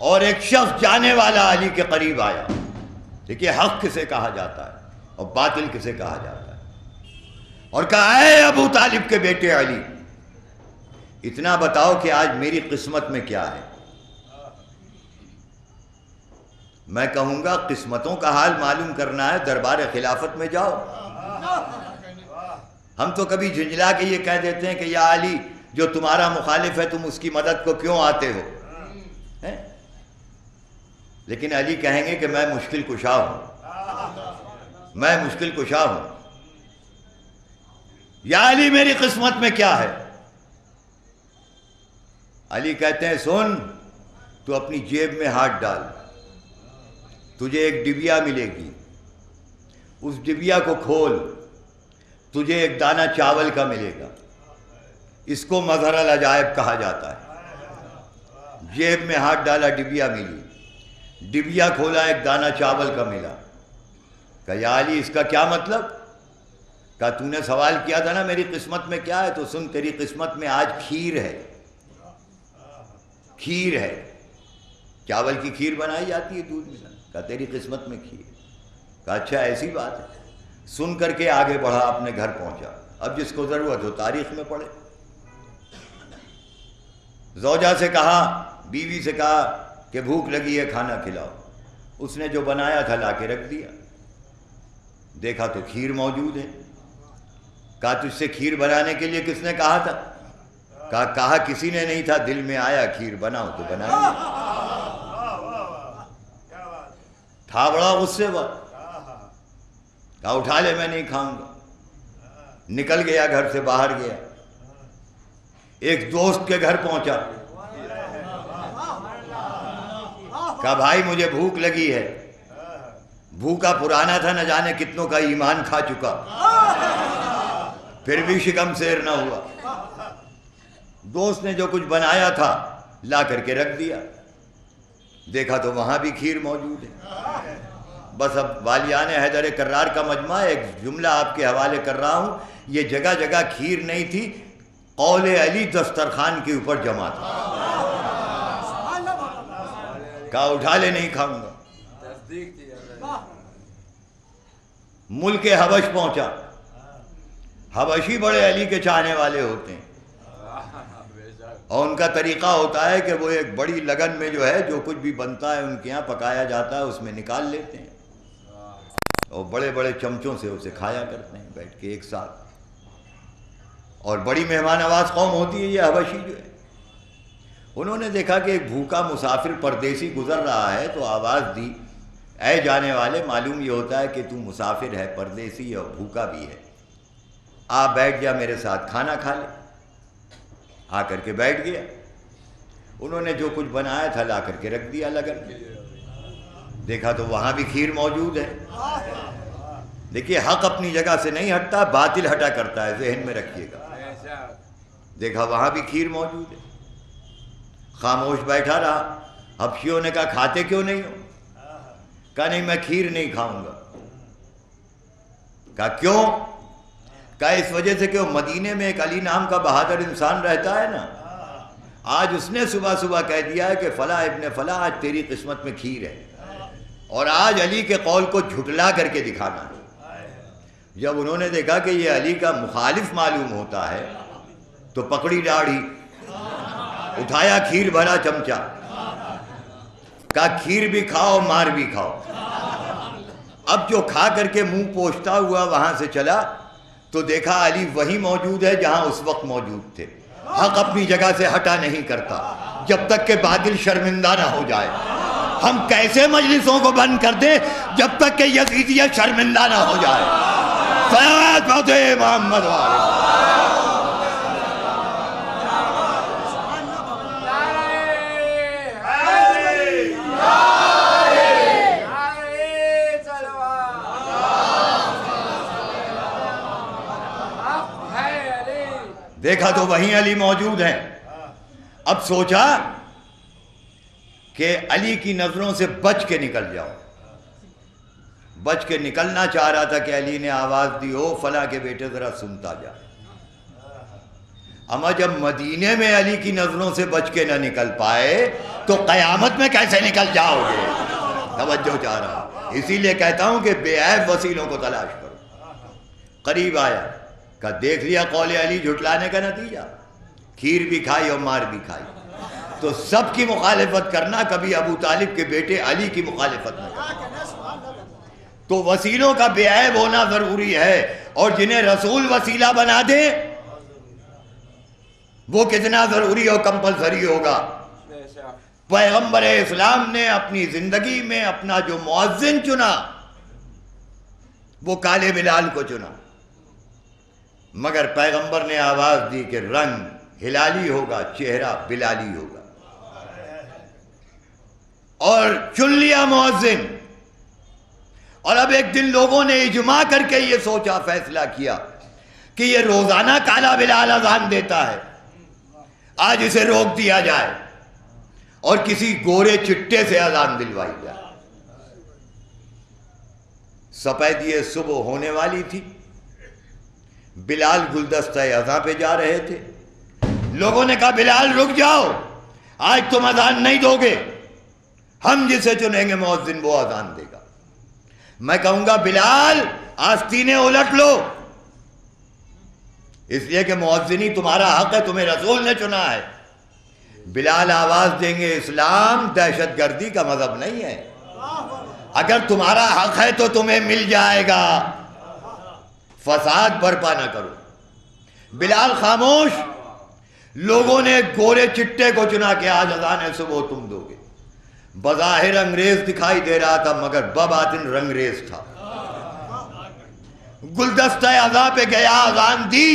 اور ایک شخص جانے والا علی کے قریب آیا۔ دیکھیے حق کسے کہا جاتا ہے اور باطل کسے کہا جاتا ہے، اور کہا اے ابو طالب کے بیٹے علی، اتنا بتاؤ کہ آج میری قسمت میں کیا ہے۔ میں کہوں گا قسمتوں کا حال معلوم کرنا ہے دربار خلافت میں جاؤ۔ ہم تو کبھی جھنجلا کے یہ کہہ دیتے ہیں کہ یا علی جو تمہارا مخالف ہے تم اس کی مدد کو کیوں آتے ہو، لیکن علی کہیں گے کہ میں مشکل کشا ہوں، میں مشکل کشا ہوں۔ یا علی میری قسمت میں کیا ہے؟ علی کہتے ہیں سن، تو اپنی جیب میں ہاتھ ڈال، تجھے ایک ڈبیا ملے گی، اس ڈبیا کو کھول، تجھے ایک دانہ چاول کا ملے گا، اس کو مظہر العجائب کہا جاتا ہے۔ جیب میں ہاتھ ڈالا ڈبیا ملی، ڈبیا کھولا ایک دانہ چاول کا ملا۔ کہا یا علی اس کا کیا مطلب؟ کہا تو نے سوال کیا تھا نا میری قسمت میں کیا ہے، تو سن تیری قسمت میں آج کھیر ہے، کھیر ہے، چاول کی کھیر بنائی جاتی ہے دودھ ملا۔ کہا تیری قسمت میں کھیر۔ کہا اچھا ایسی بات ہے۔ سن کر کے آگے بڑھا، اپنے گھر پہنچا۔ اب جس کو ضرورت ہو تاریخ میں پڑھے۔ زوجہ سے کہا، بیوی سے کہا کہ بھوک لگی ہے کھانا کھلاؤ، اس نے جو بنایا تھا لا کے رکھ دیا، دیکھا تو کھیر موجود ہے۔ کہا تجھ سے کھیر بنانے کے لیے کس نے کہا تھا؟ کہا کسی نے نہیں تھا، دل میں آیا کھیر بناؤ تو بنا لیا۔ تھا بڑا غصے پر، کہا اٹھا لے میں نہیں کھاؤں گا۔ نکل گیا، گھر سے باہر گیا، ایک دوست کے گھر پہنچا، کہا بھائی مجھے بھوک لگی ہے۔ بھوکا پرانا تھا، نہ جانے کتنوں کا ایمان کھا چکا، پھر بھی شکم سیر نہ ہوا۔ دوست نے جو کچھ بنایا تھا لا کر کے رکھ دیا، دیکھا تو وہاں بھی کھیر موجود ہے۔ بس اب والیان حیدر کرار کا مجمع، ایک جملہ آپ کے حوالے کر رہا ہوں، یہ جگہ جگہ کھیر نہیں تھی، قول علی دسترخوان کے اوپر جمع تھا۔ کہا اٹھا لے نہیں کھاؤں گا۔ ملک حبش پہنچا۔ حبشی بڑے علی کے چاہنے والے ہوتے ہیں، اور ان کا طریقہ ہوتا ہے کہ وہ ایک بڑی لگن میں جو ہے جو کچھ بھی بنتا ہے ان کے یہاں پکایا جاتا ہے اس میں نکال لیتے ہیں، اور بڑے بڑے چمچوں سے اسے کھایا کرتے ہیں بیٹھ کے ایک ساتھ، اور بڑی مہمان نواز قوم ہوتی ہے یہ حبشی جو ہے۔ انہوں نے دیکھا کہ ایک بھوکا مسافر پردیسی گزر رہا ہے تو آواز دی، اے جانے والے، معلوم یہ ہوتا ہے کہ تو مسافر ہے، پردیسی اور بھوکا بھی ہے، آ بیٹھ جا میرے ساتھ کھانا کھا لے۔ آ کر کے بیٹھ گیا، انہوں نے جو کچھ بنایا تھا لا کر کے رکھ دیا لگن میں، دیکھا تو وہاں بھی کھیر موجود ہے۔ دیکھیے حق اپنی جگہ سے نہیں ہٹتا، باطل ہٹا کرتا ہے، ذہن میں رکھیے گا۔ دیکھا وہاں بھی کھیر موجود ہے، خاموش بیٹھا رہا۔ حبشیوں نے کہا کھاتے کیوں نہیں ہو؟ کہا نہیں میں کھیر نہیں کھاؤں گا۔ کہا کیوں؟ کہا اس وجہ سے کہ وہ مدینے میں ایک علی نام کا بہادر انسان رہتا ہے نا، آج اس نے صبح صبح کہہ دیا ہے کہ فلاں ابن فلاں آج تیری قسمت میں کھیر ہے، اور آج علی کے قول کو جھٹلا کر کے دکھانا ہے۔ جب انہوں نے دیکھا کہ یہ علی کا مخالف معلوم ہوتا ہے تو پکڑی داڑھی، اٹھایا کھیر بھرا چمچہ، کہا کھیر بھی کھاؤ مار بھی کھاؤ۔ اب جو کھا کر کے منہ پوچھتا ہوا وہاں سے چلا تو دیکھا علی وہی موجود ہے جہاں اس وقت موجود تھے۔ حق اپنی جگہ سے ہٹا نہیں کرتا جب تک کہ باطل شرمندہ نہ ہو جائے۔ ہم کیسے مجلسوں کو بند کر دیں جب تک کہ یزیدیت شرمندہ نہ ہو جائے۔ صلوات پڑھتے محمد والے۔ دیکھا تو وہیں علی موجود ہیں۔ اب سوچا کہ علی کی نظروں سے بچ کے نکل جاؤ۔ بچ کے نکلنا چاہ رہا تھا کہ علی نے آواز دی، او فلاں کے بیٹے ذرا سنتا جا۔ اما جب مدینے میں علی کی نظروں سے بچ کے نہ نکل پائے تو قیامت میں کیسے نکل جاؤ گے؟ توجہ چاہ رہا ہوں، اسی لیے کہتا ہوں کہ بے عیب وسیلوں کو تلاش کرو۔ قریب آیا کہ دیکھ لیا قول علی جھٹلانے کا نتیجہ، کھیر بھی کھائی اور مار بھی کھائی۔ تو سب کی مخالفت کرنا، کبھی ابو طالب کے بیٹے علی کی مخالفت نہ کرنا۔ تو وسیلوں کا بے عیب ہونا ضروری ہے، اور جنہیں رسول وسیلہ بنا دے وہ کتنا ضروری اور کمپلسری ہوگا۔ پیغمبر اسلام نے اپنی زندگی میں اپنا جو مؤذن چنا وہ کالے بلال کو چنا، مگر پیغمبر نے آواز دی کہ رنگ ہلالی ہوگا، چہرہ بلالی ہوگا، اور چن لیا مؤذن۔ اور اب ایک دن لوگوں نے اجماع کر کے یہ سوچا، فیصلہ کیا کہ یہ روزانہ کالا بلال اذان دیتا ہے، آج اسے روک دیا جائے اور کسی گورے چٹے سے اذان دلوائی جائے۔ سپیدی صبح ہونے والی تھی، بلال گلدستہ اذان پہ جا رہے تھے۔ لوگوں نے کہا بلال رک جاؤ، آج تم اذان نہیں دو گے، ہم جسے چنیں گے مؤذن وہ اذان دے گا۔ میں کہوں گا بلال آستینیں الٹ لو، اس لیے کہ مؤذنی تمہارا حق ہے، تمہیں رسول نے چنا ہے۔ بلال آواز دیں گے اسلام دہشت گردی کا مذہب نہیں ہے، اگر تمہارا حق ہے تو تمہیں مل جائے گا، فساد برپا نہ کرو۔ بلال خاموش۔ لوگوں نے گورے چٹے کو چنا کہ آج اذان صبح تم دو گے۔ بظاہر انگریز دکھائی دے رہا تھا مگر بباطن رنگریز تھا۔ گلدستہ اذان پہ گیا، اذان دی،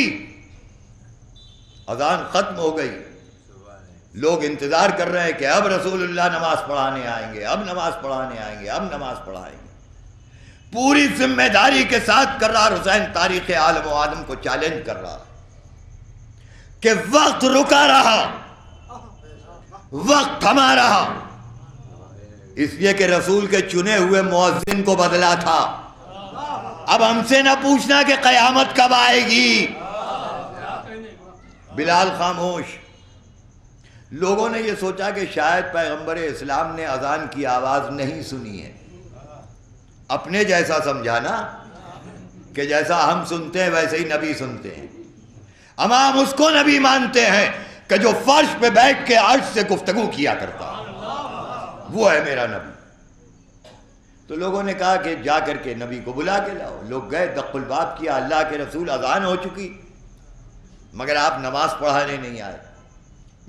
اذان ختم ہو گئی۔ لوگ انتظار کر رہے ہیں کہ اب رسول اللہ نماز پڑھانے آئیں گے، اب نماز پڑھانے آئیں گے، اب نماز پڑھائیں گے۔ پوری ذمہ داری کے ساتھ کرار حسین تاریخ عالم و آدم کو چیلنج کر رہا کہ وقت رکا رہا، وقت تھما رہا، اس لیے کہ رسول کے چنے ہوئے مؤذن کو بدلا تھا۔ اب ہم سے نہ پوچھنا کہ قیامت کب آئے گی۔ بلال خاموش۔ لوگوں نے یہ سوچا کہ شاید پیغمبر اسلام نے اذان کی آواز نہیں سنی ہے، اپنے جیسا سمجھانا کہ جیسا ہم سنتے ہیں ویسے ہی نبی سنتے ہیں، اما ہم اس کو نبی مانتے ہیں کہ جو فرش پہ بیٹھ کے عرش سے گفتگو کیا کرتا ہے، وہ ہے میرا نبی۔ تو لوگوں نے کہا کہ جا کر کے نبی کو بلا کے لاؤ۔ لوگ گئے، دق الباب کیا، اللہ کے رسول اذان ہو چکی مگر آپ نماز پڑھانے نہیں آئے۔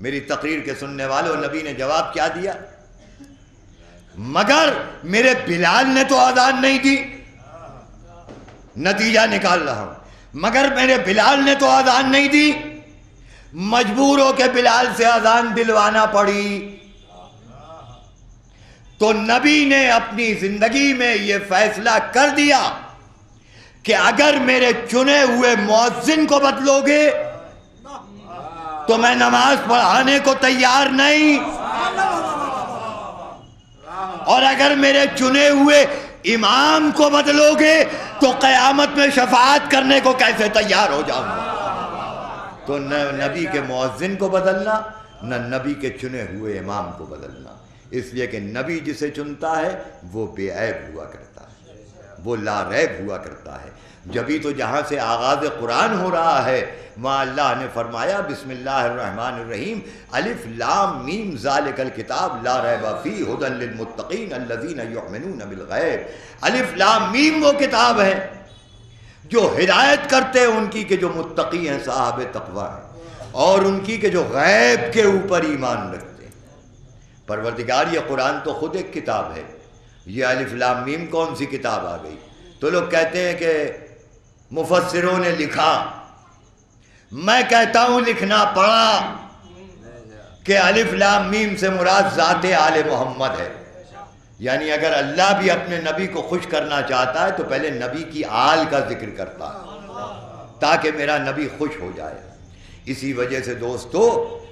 میری تقریر کے سننے والوں، نبی نے جواب کیا دیا؟ مگر میرے بلال نے تو اذان نہیں دی۔ نتیجہ نکال رہا ہوں، مگر میرے بلال نے تو اذان نہیں دی، مجبور ہو کے بلال سے اذان دلوانا پڑی۔ تو نبی نے اپنی زندگی میں یہ فیصلہ کر دیا کہ اگر میرے چنے ہوئے مؤذن کو بدلو گے تو میں نماز پڑھانے کو تیار نہیں، اور اگر میرے چنے ہوئے امام کو بدلو گے تو قیامت میں شفاعت کرنے کو کیسے تیار ہو جاؤں گا؟ تو نہ نبی کے مؤذن کو بدلنا، نہ نبی کے چنے ہوئے امام کو بدلنا، اس لیے کہ نبی جسے چنتا ہے وہ بے عیب ہوا کرتا ہے، وہ لا ریب ہوا کرتا ہے۔ جبھی تو جہاں سے آغاز قرآن ہو رہا ہے وہاں اللہ نے فرمایا بسم اللہ الرحمن الرحیم الف لام میم ذالک الکتاب لا ریب فیہ ھدی للمتقین الذین یؤمنون بالغیب۔ الف لام میم وہ کتاب ہے جو ہدایت کرتے ہیں ان کی کہ جو متقی ہیں، صاحب تقوی ہیں، اور ان کی کہ جو غیب کے اوپر ایمان رکھتے ہیں۔ پروردگار یہ قرآن تو خود ایک کتاب ہے، یہ الف لام میم کون سی کتاب آ گئی؟ تو لوگ کہتے ہیں کہ مفسروں نے لکھا، میں کہتا ہوں لکھنا پڑا کہ الف لام میم سے مراد ذات آل محمد ہے، یعنی اگر اللہ بھی اپنے نبی کو خوش کرنا چاہتا ہے تو پہلے نبی کی آل کا ذکر کرتا ہے تاکہ میرا نبی خوش ہو جائے۔ اسی وجہ سے دوستو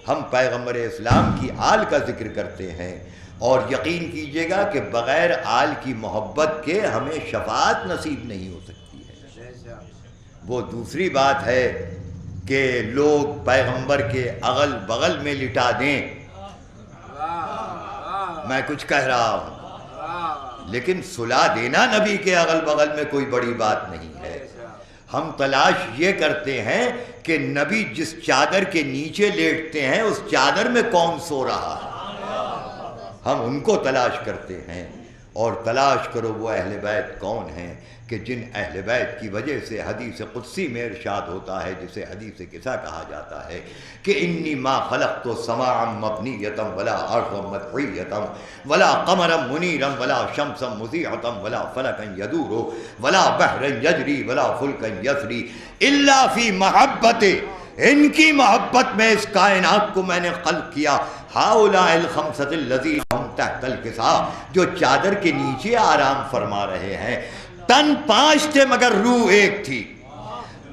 ہم پیغمبر اسلام کی آل کا ذکر کرتے ہیں، اور یقین کیجئے گا کہ بغیر آل کی محبت کے ہمیں شفاعت نصیب نہیں ہو سکتی ہے۔ وہ دوسری بات ہے کہ لوگ پیغمبر کے اغل بغل میں لٹا دیں، میں کچھ کہہ رہا ہوں لیکن صلح دینا نبی کے اغل بغل میں کوئی بڑی بات نہیں ہے۔ ہم تلاش یہ کرتے ہیں کہ نبی جس چادر کے نیچے لیٹتے ہیں اس چادر میں کون سو رہا ہے، ہم ان کو تلاش کرتے ہیں۔ اور تلاش کرو وہ اہل بیت کون ہیں کہ جن اہل بیت کی وجہ سے حدیث قدسی میں ارشاد ہوتا ہے، جسے حدیث قصہ کہا جاتا ہے کہ انی ما خلقت سماعا مبنیتا ولا عرضا مدعیتا ولا قمرا منیرا ولا شمسا مضیعتا ولا فلکا یدور ولا بحرا یجری ولا فلکا یسری الا فی محبت، ان کی محبت میں اس کائنات کو میں نے خلق کیا۔ ہؤلاء الخمسۃ الذین ہم تحت الکساء، جو چادر کے نیچے آرام فرما رہے ہیں۔ تن 5 تھے مگر روح ایک تھی،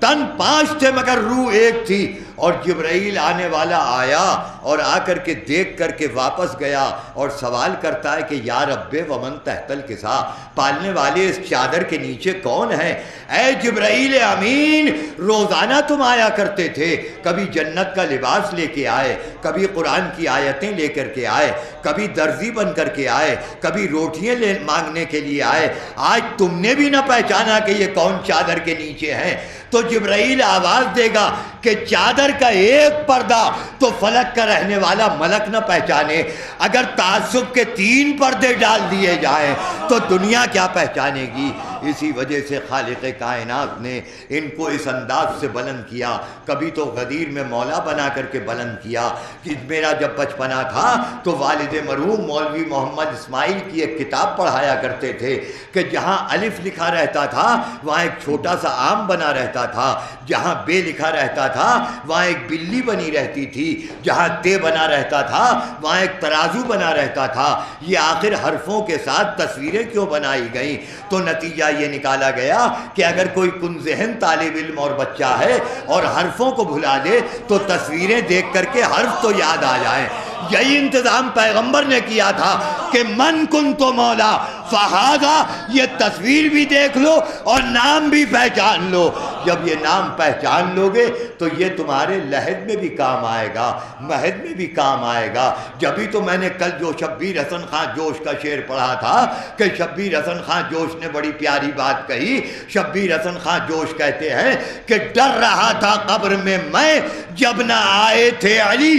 تن 5 تھے مگر روح ایک تھی۔ اور جبرائیل آنے والا آیا اور آ کر کے دیکھ کر کے واپس گیا اور سوال کرتا ہے کہ یا رب ومن تحت الکساء، پالنے والے اس چادر کے نیچے کون ہیں؟ اے جبرائیل امین، روزانہ تم آیا کرتے تھے، کبھی جنت کا لباس لے کے آئے، کبھی قرآن کی آیتیں لے کر کے آئے، کبھی درزی بن کر کے آئے، کبھی روٹیاں مانگنے کے لیے آئے، آج تم نے بھی نہ پہچانا کہ یہ کون چادر کے نیچے ہیں۔ تو جبرائیل آواز دے گا کہ چادر کا ایک پردہ تو فلک کا رہنے والا ملک نہ پہچانے، اگر تعصب کے 3 پردے ڈال دیے جائیں تو دنیا کیا پہچانے گی؟ اسی وجہ سے خالق کائنات نے ان کو اس انداز سے بلند کیا، کبھی تو غدیر میں مولا بنا کر کے بلند کیا۔ کہ میرا جب بچپنا تھا تو والد مرحوم مولوی محمد اسماعیل کی ایک کتاب پڑھایا کرتے تھے کہ جہاں الف لکھا رہتا تھا وہاں ایک چھوٹا سا آم بنا رہتا تھا، جہاں بے لکھا رہتا تھا وہاں ایک بلی بنی رہتی تھی، جہاں تے بنا رہتا تھا وہاں ایک ترازو بنا رہتا تھا۔ یہ آخر حرفوں کے ساتھ تصویریں کیوں بنائی گئیں؟ تو نتیجہ یہ نکالا گیا کہ اگر کوئی کن ذہن طالب علم اور بچہ ہے اور حرفوں کو بھلا دے تو تصویریں دیکھ کر کے حرف تو یاد آ جائیں۔ یہی انتظام پیغمبر نے کیا تھا کہ من کنت مولا فہذا، یہ تصویر بھی دیکھ لو اور نام بھی پہچان لو۔ جب یہ نام پہچان لو گے تو یہ تمہارے لحد میں بھی کام آئے گا، مہد میں بھی کام آئے گا۔ جبھی تو میں نے کل جو شبیر حسن خان جوش کا شعر پڑھا تھا کہ شبیر حسن خان جوش نے بڑی پیاری بات کہی۔ شبیر حسن خان جوش کہتے ہیں کہ ڈر رہا تھا قبر میں میں جب نہ آئے تھے علی،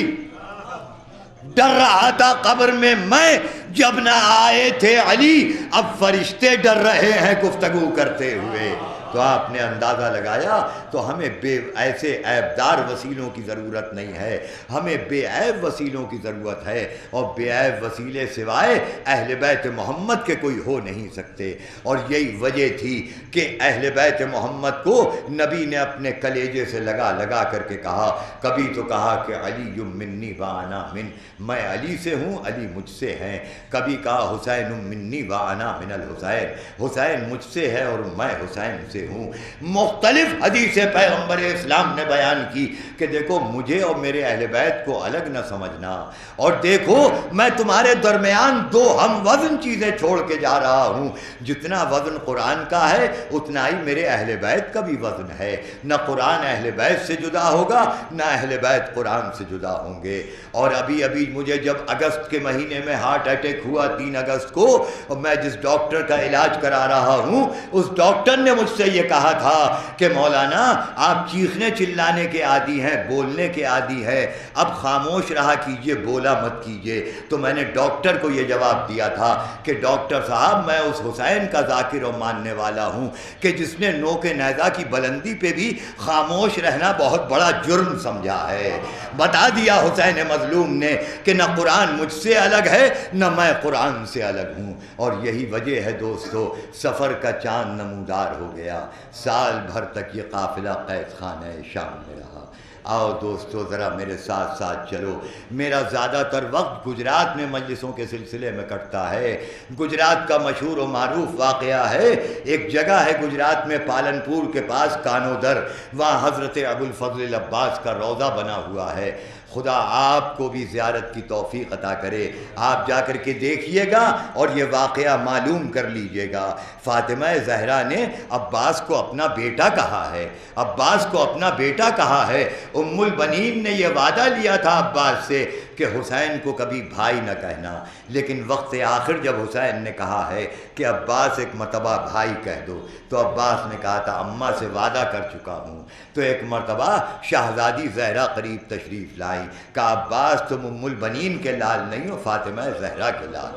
ڈر رہا تھا قبر میں میں جب نہ آئے تھے علی، اب فرشتے ڈر رہے ہیں گفتگو کرتے ہوئے۔ تو آپ نے اندازہ لگایا تو ہمیں ایسے عیبدار وسیلوں کی ضرورت نہیں ہے، ہمیں بے عیب وسیلوں کی ضرورت ہے، اور بے عیب وسیلے سوائے اہل بیت محمد کے کوئی ہو نہیں سکتے۔ اور یہی وجہ تھی کہ اہل بیت محمد کو نبی نے اپنے کلیجے سے لگا لگا کر کے کہا۔ کبھی تو کہا کہ علی منی وانا من، میں علی سے ہوں، علی مجھ سے ہیں۔ کبھی کہا حسین منی وانا من الحسین، حسین مجھ سے ہے اور میں حسین سے ہوں۔ مختلف حدیث حدیث پیغمبر اسلام نے بیان کی کہ دیکھو مجھے اور میرے اہل بیت کو الگ نہ سمجھنا، اور دیکھو میں تمہارے درمیان دو ہم وزن چیزیں چھوڑ کے جا رہا ہوں، جتنا وزن قرآن کا ہے اتنا ہی میرے اہل بیت کا بھی وزن ہے، نہ قرآن اہل بیت سے جدا ہوگا نہ اہل بیت قرآن سے جدا ہوں گے۔ اور ابھی مجھے جب اگست کے مہینے میں ہارٹ اٹیک ہوا 3 اگست کو، اور میں جس ڈاکٹر کا علاج کرا رہا ہوں اس ڈاکٹر نے مجھ سے یہ کہا تھا کہ مولانا آپ چیخنے چلانے کے عادی ہیں، بولنے کے عادی ہیں، اب خاموش رہا کیجئے، بولا مت کیجئے۔ تو میں نے ڈاکٹر کو یہ جواب دیا تھا کہ ڈاکٹر صاحب میں اس حسین کا ذاکر و ماننے والا ہوں کہ جس نے نوک نیزہ کی بلندی پہ بھی خاموش رہنا بہت بڑا جرم سمجھا ہے۔ بتا دیا حسین مظلوم نے کہ نہ قرآن مجھ سے الگ ہے نہ میں قرآن سے الگ ہوں، اور یہی وجہ ہے دوستو سفر کا چاند نمودار ہو گیا، سال بھر تک یہ قافلہ قید خانہ شام میں رہا۔ آؤ دوستو ذرا میرے ساتھ ساتھ چلو۔ میرا زیادہ تر وقت گجرات میں مجلسوں کے سلسلے میں کٹتا ہے۔ گجرات کا مشہور و معروف واقعہ ہے، ایک جگہ ہے گجرات میں پالنپور کے پاس کانودر، وہاں حضرت ابوالفضل العباس کا روضہ بنا ہوا ہے۔ خدا آپ کو بھی زیارت کی توفیق عطا کرے، آپ جا کر کے دیکھیے گا اور یہ واقعہ معلوم کر لیجئے گا۔ فاطمہ زہرا نے عباس کو اپنا بیٹا کہا ہے، عباس کو اپنا بیٹا کہا ہے۔ ام البنین نے یہ وعدہ لیا تھا عباس سے کہ حسین کو کبھی بھائی نہ کہنا، لیکن وقت آخر جب حسین نے کہا ہے کہ عباس ایک مرتبہ بھائی کہہ دو، تو عباس نے کہا تھا اماں سے وعدہ کر چکا ہوں۔ تو ایک مرتبہ شہزادی زہرا قریب تشریف لائی، کہا عباس تم ام البنین کے لال نہیں ہو، فاطمہ زہرا کے لال۔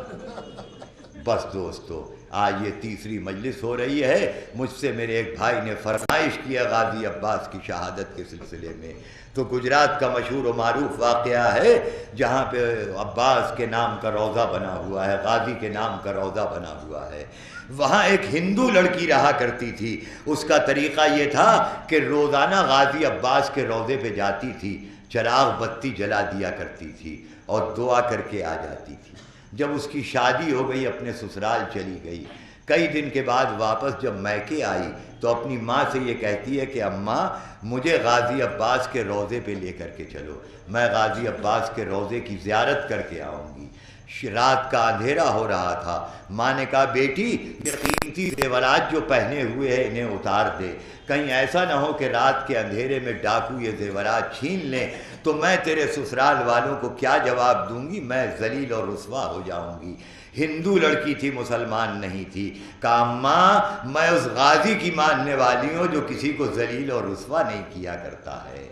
بس دوستو آج یہ تیسری مجلس ہو رہی ہے، مجھ سے میرے ایک بھائی نے فرمائش کیا غازی عباس کی شہادت کے سلسلے میں۔ تو گجرات کا مشہور و معروف واقعہ ہے جہاں پہ عباس کے نام کا روضہ بنا ہوا ہے، غازی کے نام کا روضہ بنا ہوا ہے۔ وہاں ایک ہندو لڑکی رہا کرتی تھی، اس کا طریقہ یہ تھا کہ روزانہ غازی عباس کے روضے پہ جاتی تھی، چراغ بتی جلا دیا کرتی تھی اور دعا کر کے آ جاتی تھی۔ جب اس کی شادی ہو گئی اپنے سسرال چلی گئی، کئی دن کے بعد واپس جب میکے آئی تو اپنی ماں سے یہ کہتی ہے کہ اماں مجھے غازی عباس کے روضے پہ لے کر کے چلو، میں غازی عباس کے روضے کی زیارت کر کے آؤں گی۔ رات کا اندھیرا ہو رہا تھا، ماں نے کہا بیٹی یہ قیمتی زیورات جو پہنے ہوئے ہیں انہیں اتار دے، کہیں ایسا نہ ہو کہ رات کے اندھیرے میں ڈاکو یہ زیورات چھین لیں تو میں تیرے سسرال والوں کو کیا جواب دوں گی، میں ذلیل اور رسوا ہو جاؤں گی۔ ہندو لڑکی تھی، مسلمان نہیں تھی۔ کہا ماں میں اس غازی کی ماننے والی ہوں جو کسی کو ذلیل اور رسوا نہیں کیا کرتا ہے۔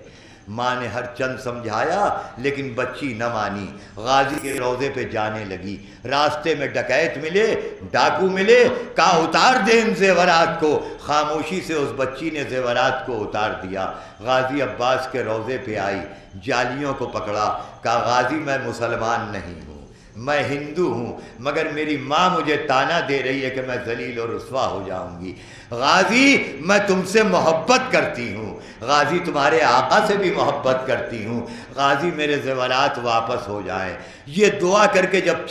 ماں نے ہر چند سمجھایا لیکن بچی نہ مانی، غازی کے روضے پہ جانے لگی۔ راستے میں ڈکیت ملے، ڈاکو ملے، کہا اتار دے ان زیورات کو۔ خاموشی سے اس بچی نے زیورات کو اتار دیا۔ غازی عباس کے روضے پہ آئی، جالیوں کو پکڑا، کہا غازی میں مسلمان نہیں ہوں، میں ہندو ہوں، مگر میری ماں مجھے تانا دے رہی ہے کہ میں ذلیل اور رسوا ہو جاؤں گی۔ غازی میں تم سے محبت کرتی ہوں، غازی تمہارے آقا سے بھی محبت کرتی ہوں، غازی میرے زیورات واپس ہو جائیں۔ یہ دعا کر کے جب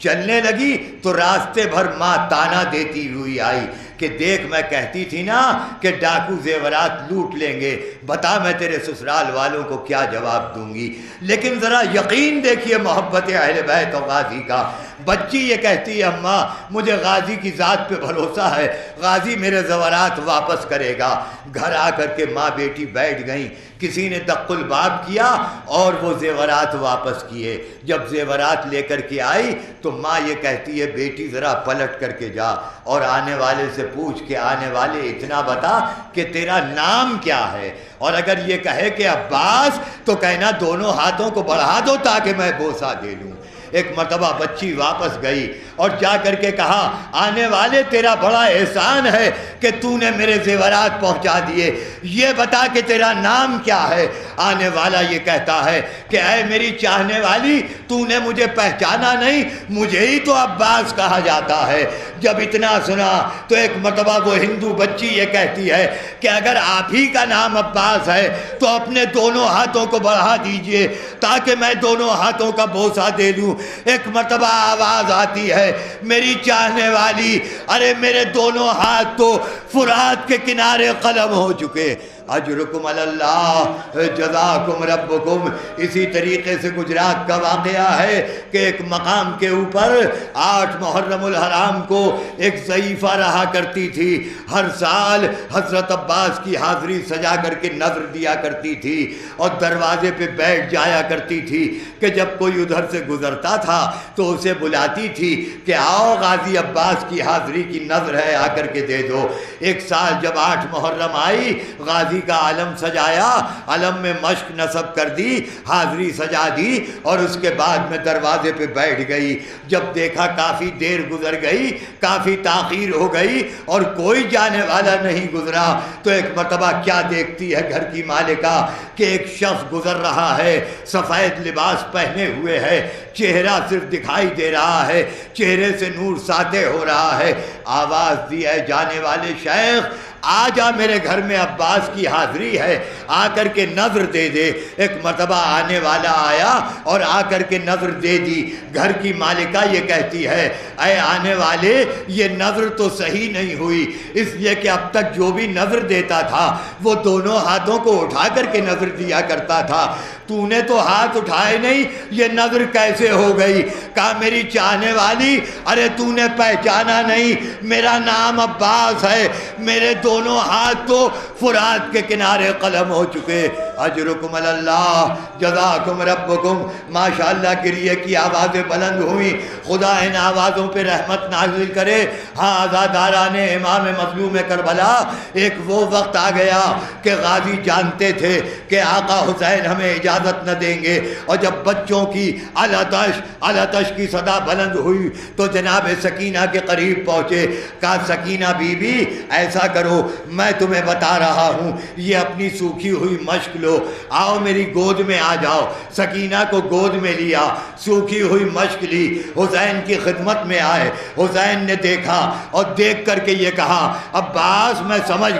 چلنے لگی تو راستے بھر ماں تانا دیتی ہوئی آئی کہ دیکھ میں کہتی تھی نا کہ ڈاکو زیورات لوٹ لیں گے، بتا میں تیرے سسرال والوں کو کیا جواب دوں گی۔ لیکن ذرا یقین دیکھیے محبت اہل بیت و غازی کا۔ بچی یہ کہتی ہے اماں مجھے غازی کی ذات پہ بھروسہ ہے، غازی میرے زیورات واپس کرے گا۔ گھر آ کر کے ماں بیٹی بیٹھ گئیں، کسی نے دق الباب کیا اور وہ زیورات واپس کیے۔ جب زیورات لے کر کے آئی تو ماں یہ کہتی ہے بیٹی ذرا پلٹ کر کے جا اور آنے والے سے پوچھ کہ آنے والے اتنا بتا کہ تیرا نام کیا ہے، اور اگر یہ کہے کہ عباس تو کہنا دونوں ہاتھوں کو بڑھا دو تاکہ میں بوسہ دے لوں۔ ایک مرتبہ بچی واپس گئی اور جا کر کے کہا آنے والے تیرا بڑا احسان ہے کہ تو نے میرے زیورات پہنچا دیے، یہ بتا کہ تیرا نام کیا ہے۔ آنے والا یہ کہتا ہے کہ اے میری چاہنے والی تو نے مجھے پہچانا نہیں، مجھے ہی تو عباس کہا جاتا ہے۔ جب اتنا سنا تو ایک مرتبہ وہ ہندو بچی یہ کہتی ہے کہ اگر آپ ہی کا نام عباس ہے تو اپنے دونوں ہاتھوں کو بڑھا دیجئے تاکہ میں دونوں ہاتھوں کا بوسہ دے لوں۔ ایک مرتبہ آواز آتی ہے، میری چاہنے والی، ارے میرے دونوں ہاتھ تو فرات کے کنارے قلم ہو چکے، اجرکم علی اللہ جزاکم ربکم۔ اسی طریقے سے گجرات کا واقعہ ہے کہ ایک مقام کے اوپر 8 محرم الحرام کو ایک ضعیفہ رہا کرتی تھی، ہر سال حضرت عباس کی حاضری سجا کر کے نظر دیا کرتی تھی اور دروازے پہ بیٹھ جایا کرتی تھی کہ جب کوئی ادھر سے گزرتا تھا تو اسے بلاتی تھی کہ آؤ غازی عباس کی حاضری کی نظر ہے، آ کر کے دے دو۔ ایک سال جب 8 محرم آئی، غازی کا علم سجایا، علم میں مشق نصب کر دی، حاضری سجا دی اور اس کے بعد میں دروازے پہ بیٹھ گئی۔ جب دیکھا کافی دیر گزر گئی، کافی تاخیر ہو گئی اور کوئی جانے والا نہیں گزرا تو ایک مرتبہ کیا دیکھتی ہے گھر کی مالکہ کہ ایک شخص گزر رہا ہے، سفید لباس پہنے ہوئے ہے، چہرہ صرف دکھائی دے رہا ہے، چہرے سے نور ساطع ہو رہا ہے۔ آواز دی ہے جانے والے شیخ آ جا، میرے گھر میں عباس کی حاضری ہے، آ کر کے نظر دے دے۔ ایک مرتبہ آنے والا آیا اور آ کر کے نظر دے دی۔ گھر کی مالکہ یہ کہتی ہے، اے آنے والے، یہ نظر تو صحیح نہیں ہوئی، اس لیے کہ اب تک جو بھی نظر دیتا تھا وہ دونوں ہاتھوں کو اٹھا کر کے نظر دیا کرتا تھا، تو نے تو ہاتھ اٹھائے نہیں، یہ نظر کیسے ہو گئی؟ کہا میری چاہنے والی، ارے تو نے پہچانا نہیں، میرا نام عباس ہے، میرے دونوں ہاتھ تو فرات کے کنارے قلم ہو چکے۔ اجرکم علی اللہ جزاکم ربکم۔ ماشاءاللہ گریے کی آوازیں بلند ہوئیں، خدا ان آوازوں پہ رحمت نازل کرے۔ ہاں عزاداران امام مظلوم کربلا، ایک وہ وقت آ گیا کہ غازی جانتے تھے کہ آقا حسین ہمیں اجازت نہ دیں گے، اور جب بچوں کی الاتش الاتش کی صدا بلند ہوئی تو جناب سکینہ کے قریب پہنچے۔ کہا سکینہ بی بی ایسا کرو، میں تمہیں بتا رہا ہوں، یہ اپنی سوکھی ہوئی مشک لو، آؤ میری گود میں آ جاؤ۔ سکینہ کو گود میں لیا، سوکھی ہوئی مشک لی، حسین کی خدمت میں آئے۔ حسین نے دیکھا اور دیکھ کر کے یہ کہا، عباس میں سمجھ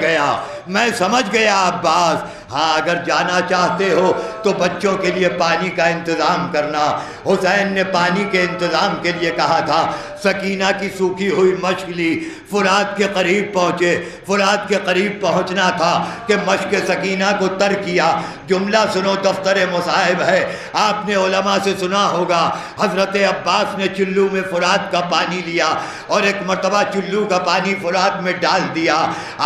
گیا عباس، ہاں اگر جانا چاہتے ہو تو بچوں کے لیے پانی کا انتظام کرنا۔ حسین نے پانی کے انتظام کے لیے کہا تھا۔ سکینہ کی سوکھی ہوئی مشک لی، فرات کے قریب پہنچے۔ فرات کے قریب پہنچنا تھا کہ مشک سکینہ کو تر کیا۔ جملہ سنو، دفتر مصاحب ہے، آپ نے علماء سے سنا ہوگا، حضرت عباس نے چلو میں فرات کا پانی لیا اور ایک مرتبہ چلو کا پانی فرات میں ڈال دیا۔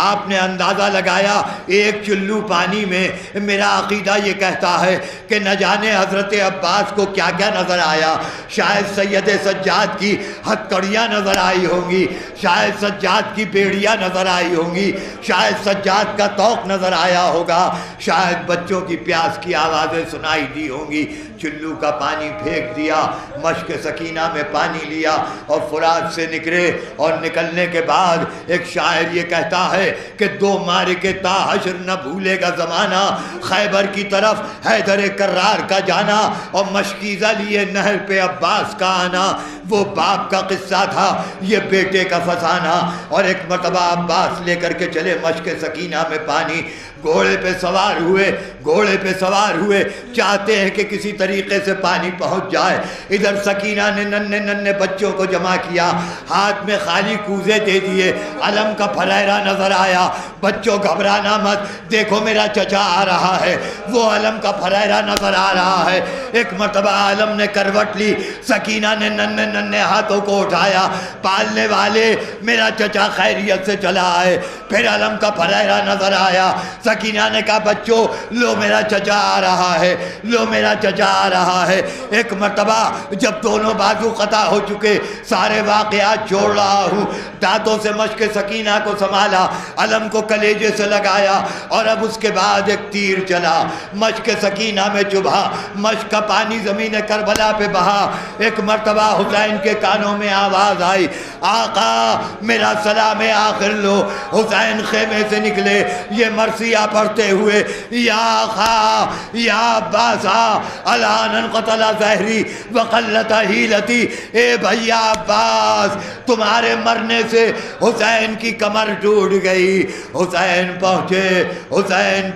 آپ نے اندازہ لگایا ایک چلو پانی میں، میرا عقیدہ یہ کہتا ہے کہ نہ جانے حضرت عباس کو کیا کیا نظر آیا۔ شاید سید سجاد کی ہتھکڑیاں نظر آئی ہوں گی، شاید سجاد کی بیڑیاں نظر آئی ہوں گی، شاید سجاد کا طوق نظر آیا ہوگا، شاید بچوں کی پیاس کی آوازیں سنائی دی ہوں گی۔ چلو کا پانی پھینک دیا، مشک سکینہ میں پانی لیا اور فرات سے نکلے، اور نکلنے کے بعد ایک شاعر یہ کہتا ہے کہ 2 معرکے تا حشر نہ بھولے گا زمانہ، خیبر کی طرف حیدر کرار کا جانا اور مشکیزہ لیے نہر پہ عباس کا آنا۔ وہ باپ کا قصہ تھا، یہ بیٹے کا فسانہ۔ اور ایک مرتبہ عباس لے کر کے چلے مشک سکینہ میں پانی، گھوڑے پہ سوار ہوئے، چاہتے ہیں کہ کسی طریقے سے پانی پہنچ جائے۔ ادھر سکینہ نے ننھے بچوں کو جمع کیا، ہاتھ میں خالی کوزے دے دیے، علم کا پھریرا نظر آیا۔ بچوں گھبرانا مت، دیکھو میرا چچا آ رہا ہے، وہ علم کا پھریرا نظر آ رہا ہے۔ ایک مرتبہ علم نے کروٹ لی، سکینہ نے ننھے ہاتھوں کو اٹھایا، پالنے والے میرا چچا خیریت سے چلا آئے۔ پھر علم کا پھریرا نظر آیا، سکینہ نے کہا بچوں لو میرا چچا آ رہا ہے، لو میرا چچا آ رہا ہے۔ ایک مرتبہ جب دونوں بازو قطع ہو چکے، سارے واقعات جوڑ رہا ہوں، دانتوں سے مشک سکینہ کو سنبھالا، علم کو کلیجے سے لگایا، اور اب اس کے بعد ایک تیر چلا، مشک سکینہ میں چبھا، مشک کا پانی زمین کربلا پہ بہا۔ ایک مرتبہ حسین کے کانوں میں آواز آئی، آقا میرا سلام آخر لو۔ حسین حسین خیمے سے نکلے یہ مرثیہ پڑھتے ہوئے یا خا یا عباسا الان قتل زہری وقلت حیلتی، اے بھیا عباس تمہارے مرنے سے حسین کی کمر ٹوٹ گئی۔ حسین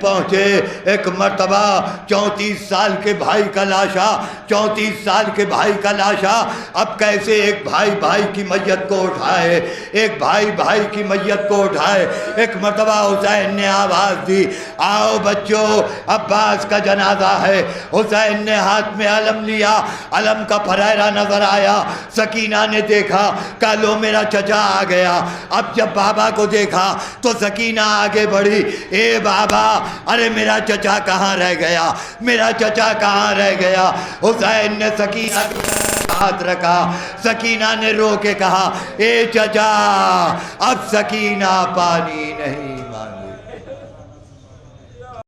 پہنچے ایک مرتبہ 34 سال کے بھائی کا لاشا، 34 سال کے بھائی کا لاشا، اب کیسے ایک بھائی بھائی کی میت کو اٹھائے، ایک بھائی بھائی کی میت کو اٹھائے۔ ایک مرتبہ حسین نے آواز دی آؤ بچوں عباس کا جنازہ ہے۔ حسین نے ہاتھ میں علم لیا، علم کا پھریرا نظر آیا، سکینہ نے دیکھا کہا لو میرا چچا آ گیا۔ اب جب بابا کو دیکھا تو سکینہ آگے بڑھی، اے بابا ارے میرا چچا کہاں رہ گیا، میرا چچا کہاں رہ گیا۔ حسین نے سکینہ ہاتھ رکھا، سکینہ نے رو کے کہا اے چچا اب سکینہ پانی نہیں